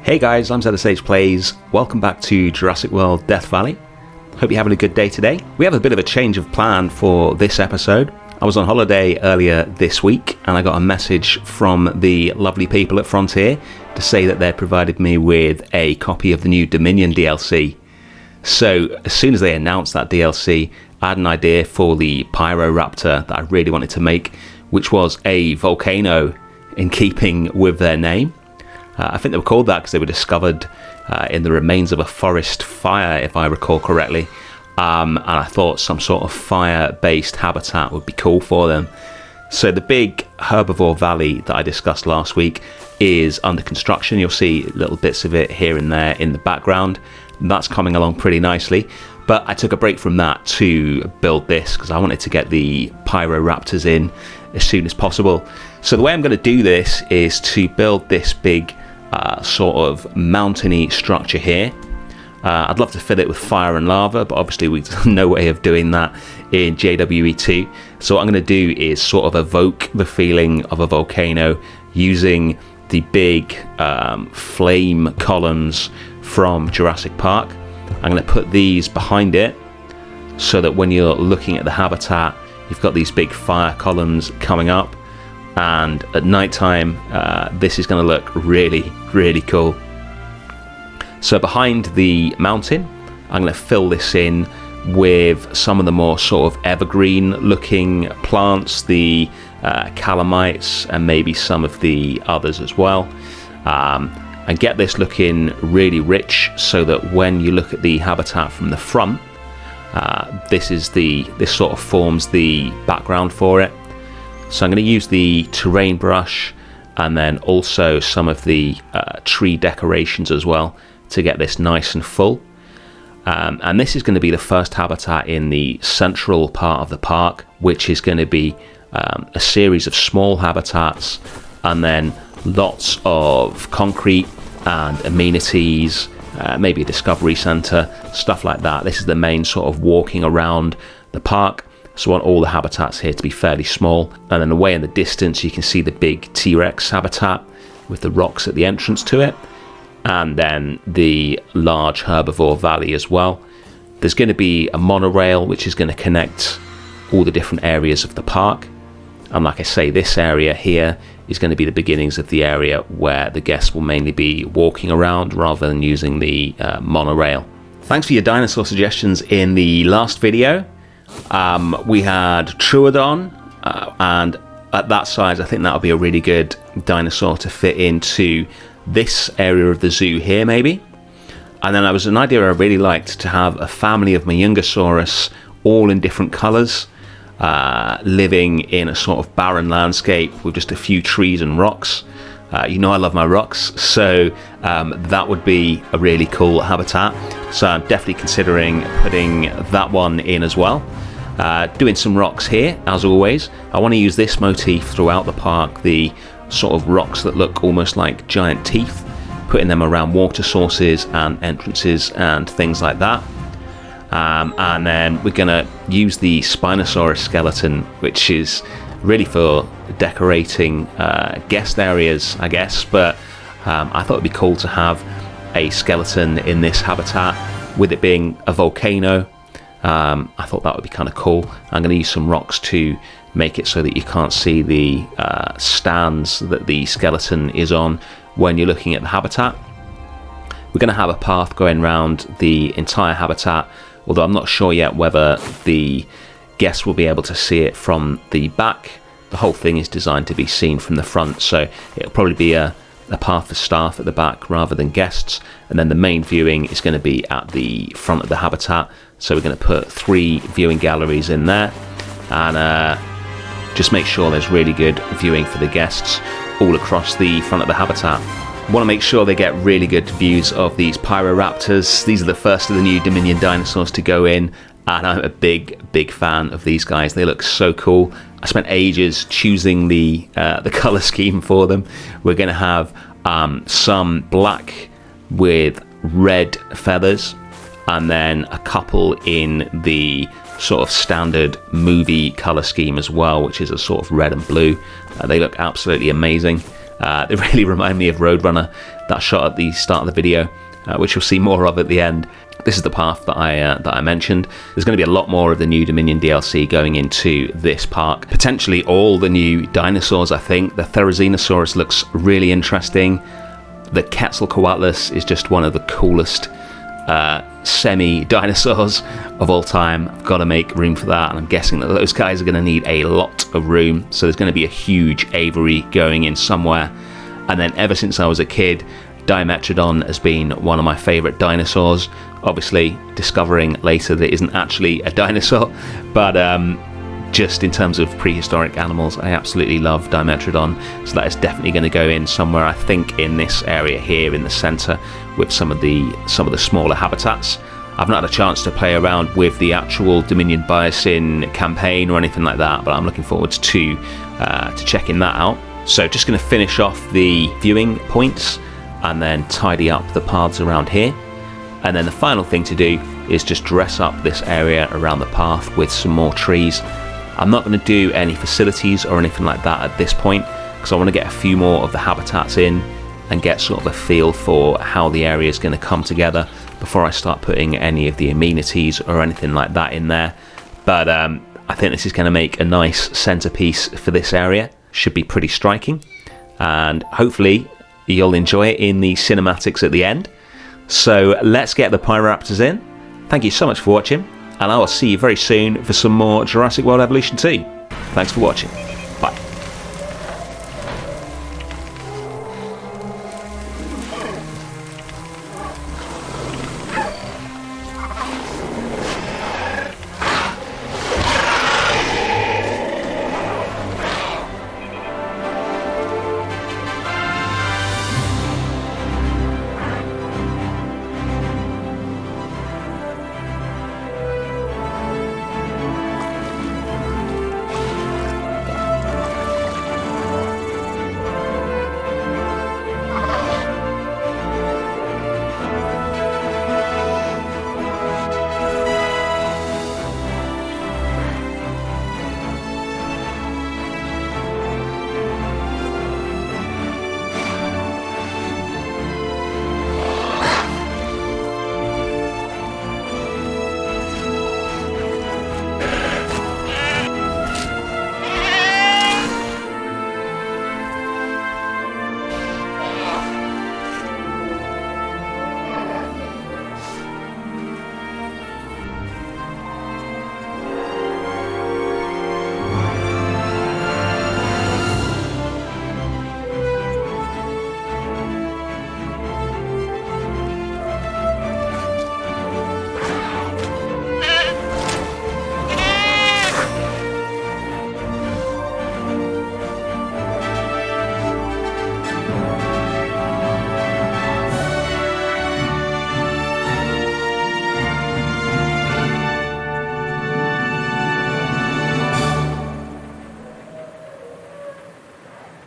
Hey guys, I'm ZSH Plays. Welcome back to Jurassic World Death Valley. Hope you're having a good day today. We have a bit of a change of plan for this episode. I was on holiday earlier this week and I got a message from the lovely people at Frontier to say that they provided me with a copy of the new Dominion DLC. So as soon as they announced that DLC, I had an idea for the Pyroraptor that I really wanted to make, which was a volcano in keeping with their name. I think they were called that because they were discovered in the remains of a forest fire, if I recall correctly. And I thought some sort of fire-based habitat would be cool for them. So the big herbivore valley that I discussed last week is under construction. You'll see little bits of it here and there in the background. That's coming along pretty nicely. But I took a break from that to build this because I wanted to get the Pyroraptors in as soon as possible. So the way I'm going to do this is to build this big sort of mountainy structure here. I'd love to fill it with fire and lava, but obviously we've no way of doing that in JWE2. So what I'm going to do is sort of evoke the feeling of a volcano using the big flame columns from Jurassic Park. I'm going to put these behind it so that when you're looking at the habitat, you've got these big fire columns coming up. And at nighttime, this is going to look really, really cool. So behind the mountain, I'm going to fill this in with some of the more sort of evergreen looking plants, the calamites and maybe some of the others as well. And get this looking really rich so that when you look at the habitat from the front, this sort of forms the background for it. So I'm going to use the terrain brush and then also some of the tree decorations as well to get this nice and full. And this is going to be the first habitat in the central part of the park, which is going to be a series of small habitats and then lots of concrete and amenities, maybe a discovery center, stuff like that. This is the main sort of walking around the park. So I want all the habitats here to be fairly small. And then away in the distance, you can see the big T-Rex habitat with the rocks at the entrance to it. And then the large herbivore valley as well. There's going to be a monorail, which is going to connect all the different areas of the park. And like I say, this area here is going to be the beginnings of the area where the guests will mainly be walking around rather than using the monorail. Thanks for your dinosaur suggestions in the last video. We had Troodon, and at that size I think that'll be a really good dinosaur to fit into this area of the zoo here maybe. And then there was an idea I really liked to have a family of Majungasaurus all in different colours, living in a sort of barren landscape with just a few trees and rocks. You know I love my rocks, so that would be a really cool habitat. So I'm definitely considering putting that one in as well. Doing some rocks here, as always. I want to use this motif throughout the park, the sort of rocks that look almost like giant teeth, putting them around water sources and entrances and things like that. And then we're going to use the Spinosaurus skeleton, which is really for decorating guest areas, I guess, but I thought it'd be cool to have a skeleton in this habitat with it being a volcano. I thought that would be kind of cool. I'm going to use some rocks to make it so that you can't see the stands that the skeleton is on when you're looking at the habitat. We're going to have a path going around the entire habitat, although I'm not sure yet whether the guests will be able to see it from the back. The whole thing is designed to be seen from the front, so it'll probably be a path for staff at the back rather than guests, and then the main viewing is going to be at the front of the habitat. So we're going to put 3 viewing galleries in there and just make sure there's really good viewing for the guests all across the front of the habitat. Want to make sure they get really good views of these Pyroraptors. These are the first of the new Dominion dinosaurs to go in, and I'm a big fan of these guys. They look so cool. I spent ages choosing the color scheme for them. We're going to have some black with red feathers, and then a couple in the sort of standard movie color scheme as well, which is a sort of red and blue. They look absolutely amazing. They really remind me of Roadrunner, that shot at the start of the video, which you'll see more of at the end. This is the path that I mentioned. There's going to be a lot more of the new Dominion DLC going into this park. Potentially all the new dinosaurs, I think. The Therizinosaurus looks really interesting. The Quetzalcoatlus is just one of the coolest semi-dinosaurs of all time. I've got to make room for that, and I'm guessing that those guys are going to need a lot of room. So there's going to be a huge aviary going in somewhere. And then ever since I was a kid, Dimetrodon has been one of my favourite dinosaurs. Obviously, discovering later that it isn't actually a dinosaur, but just in terms of prehistoric animals, I absolutely love Dimetrodon. So that is definitely going to go in somewhere, I think, in this area here in the centre, with some of the smaller habitats. I've not had a chance to play around with the actual Dominion Biosyn campaign or anything like that, but I'm looking forward to checking that out. So just going to finish off the viewing points and then tidy up the paths around here. And then the final thing to do is just dress up this area around the path with some more trees. I'm not going to do any facilities or anything like that at this point, because I want to get a few more of the habitats in and get sort of a feel for how the area is going to come together before I start putting any of the amenities or anything like that in there. But I think this is going to make a nice centerpiece for this area. Should be pretty striking, and hopefully you'll enjoy it in the cinematics at the end. So let's get the Pyroraptors in. Thank you so much for watching, and I will see you very soon for some more Jurassic World Evolution 2. Thanks for watching.